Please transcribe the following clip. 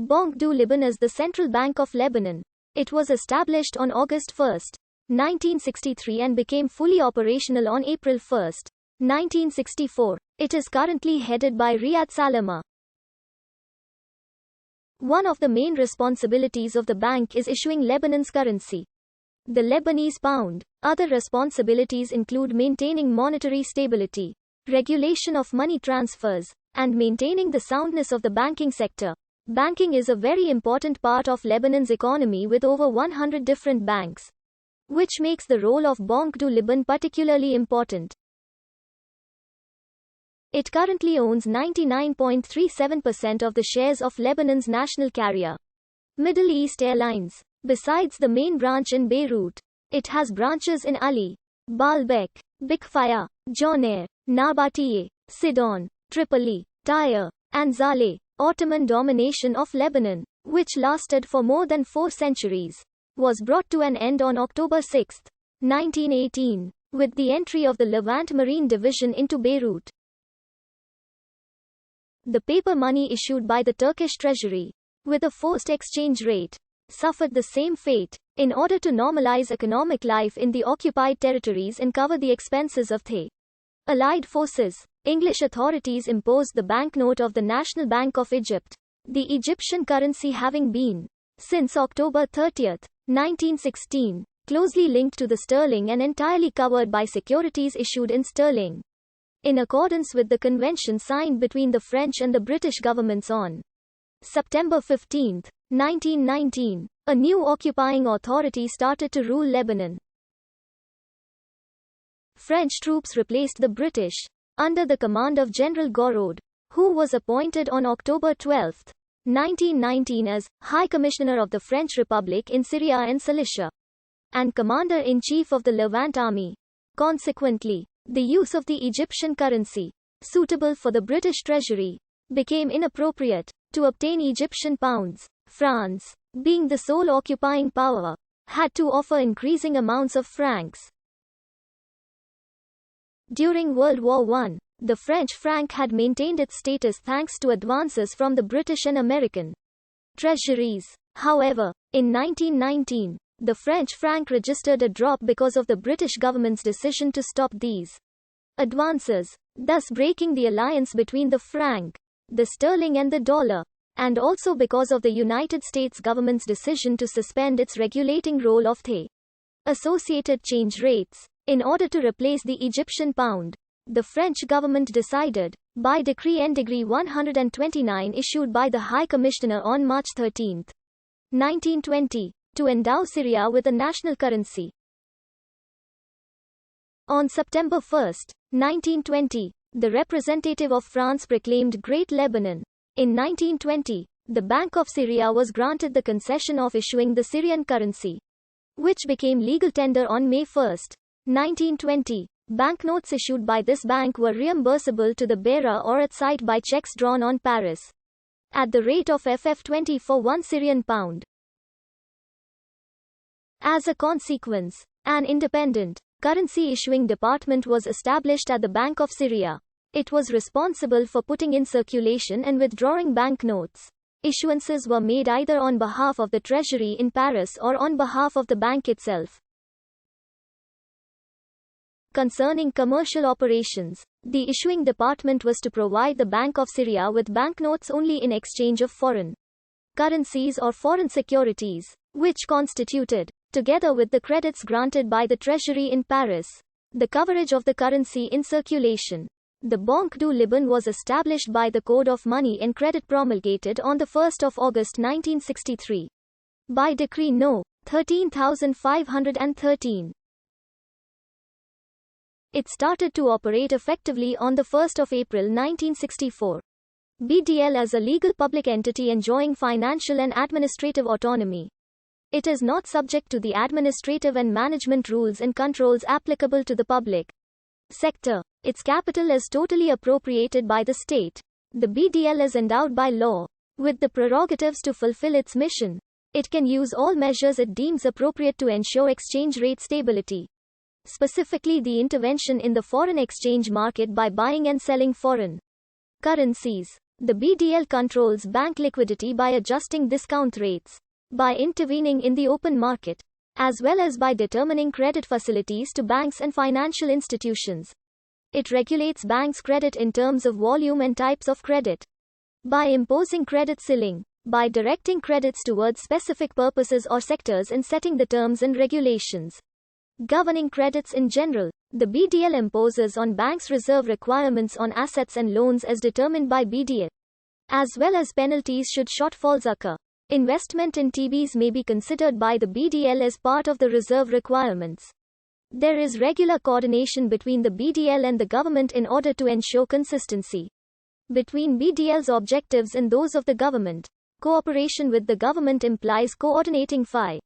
Banque du Liban is the central bank of Lebanon. It was established on August 1, 1963 and became fully operational on April 1, 1964. It is currently headed by Riyad Salama. One of the main responsibilities of the bank is issuing Lebanon's currency, the Lebanese pound. Other responsibilities include maintaining monetary stability, regulation of money transfers, and maintaining the soundness of the banking sector. Banking is a very important part of Lebanon's economy with over 100 different banks, which makes the role of Banque du Liban particularly important. It currently owns 99.37% of the shares of Lebanon's national carrier, Middle East Airlines. Besides the main branch in Beirut, it has branches in Ali, Baalbek, Bikfaya, Jonair, Nabatieh, Sidon, Tripoli, Tyre, and Zaleh. Ottoman domination of Lebanon, which lasted for more than 4 centuries, was brought to an end on October 6, 1918, with the entry of the Levant Marine Division into Beirut. The paper money issued by the Turkish treasury, with a forced exchange rate, suffered the same fate. In order to normalize economic life in the occupied territories and cover the expenses of the Allied forces, English authorities imposed the banknote of the National Bank of Egypt, the Egyptian currency having been, since October 30, 1916, closely linked to the sterling and entirely covered by securities issued in sterling. In accordance with the convention signed between the French and the British governments on September 15, 1919, a new occupying authority started to rule Lebanon. French troops replaced the British, under the command of General Gouraud, who was appointed on October 12, 1919 as High Commissioner of the French Republic in Syria and Cilicia, and Commander-in-Chief of the Levant Army. Consequently, the use of the Egyptian currency, suitable for the British treasury, became inappropriate. To obtain Egyptian pounds, France, being the sole occupying power, had to offer increasing amounts of francs. During World War I, the French franc had maintained its status thanks to advances from the British and American treasuries. However, in 1919, the French franc registered a drop because of the British government's decision to stop these advances, thus breaking the alliance between the franc, the sterling and the dollar, and also because of the United States government's decision to suspend its regulating role of the associated change rates. In order to replace the Egyptian pound, the French government decided, by Decree N. 129 issued by the High Commissioner on March 13, 1920, to endow Syria with a national currency. On September 1, 1920, the representative of France proclaimed Great Lebanon. In 1920, the Bank of Syria was granted the concession of issuing the Syrian currency, which became legal tender on May 1, 1920. Banknotes issued by this bank were reimbursable to the bearer or at sight by checks drawn on Paris, at the rate of FF20 for 1 Syrian pound. As a consequence, an independent currency issuing department was established at the Bank of Syria. It was responsible for putting in circulation and withdrawing banknotes. Issuances were made either on behalf of the Treasury in Paris or on behalf of the bank itself. Concerning commercial operations, the issuing department was to provide the Bank of Syria with banknotes only in exchange of foreign currencies or foreign securities, which constituted, together with the credits granted by the Treasury in Paris, the coverage of the currency in circulation. The Banque du Liban was established by the Code of Money and Credit promulgated on 1 August 1963 by Decree No. 13,513. It started to operate effectively on 1 April 1964. BDL as a legal public entity enjoying financial and administrative autonomy. It is not subject to the administrative and management rules and controls applicable to the public sector. Its capital is totally appropriated by the state. The BDL is endowed by law with the prerogatives to fulfill its mission. It can use all measures it deems appropriate to ensure exchange rate stability, specifically the intervention in the foreign exchange market by buying and selling foreign currencies. The BDL controls bank liquidity by adjusting discount rates, by intervening in the open market, as well as by determining credit facilities to banks and financial institutions. It regulates banks' credit in terms of volume and types of credit. By imposing credit ceiling, by directing credits towards specific purposes or sectors and setting the terms and regulations governing credits in general. The BDL imposes on banks reserve requirements on assets and loans as determined by BDL, as well as penalties should shortfalls occur. Investment in TBs may be considered by the BDL as part of the reserve requirements. There is regular coordination between the BDL and the government in order to ensure consistency between BDL's objectives and those of the government. Cooperation with the government implies coordinating FI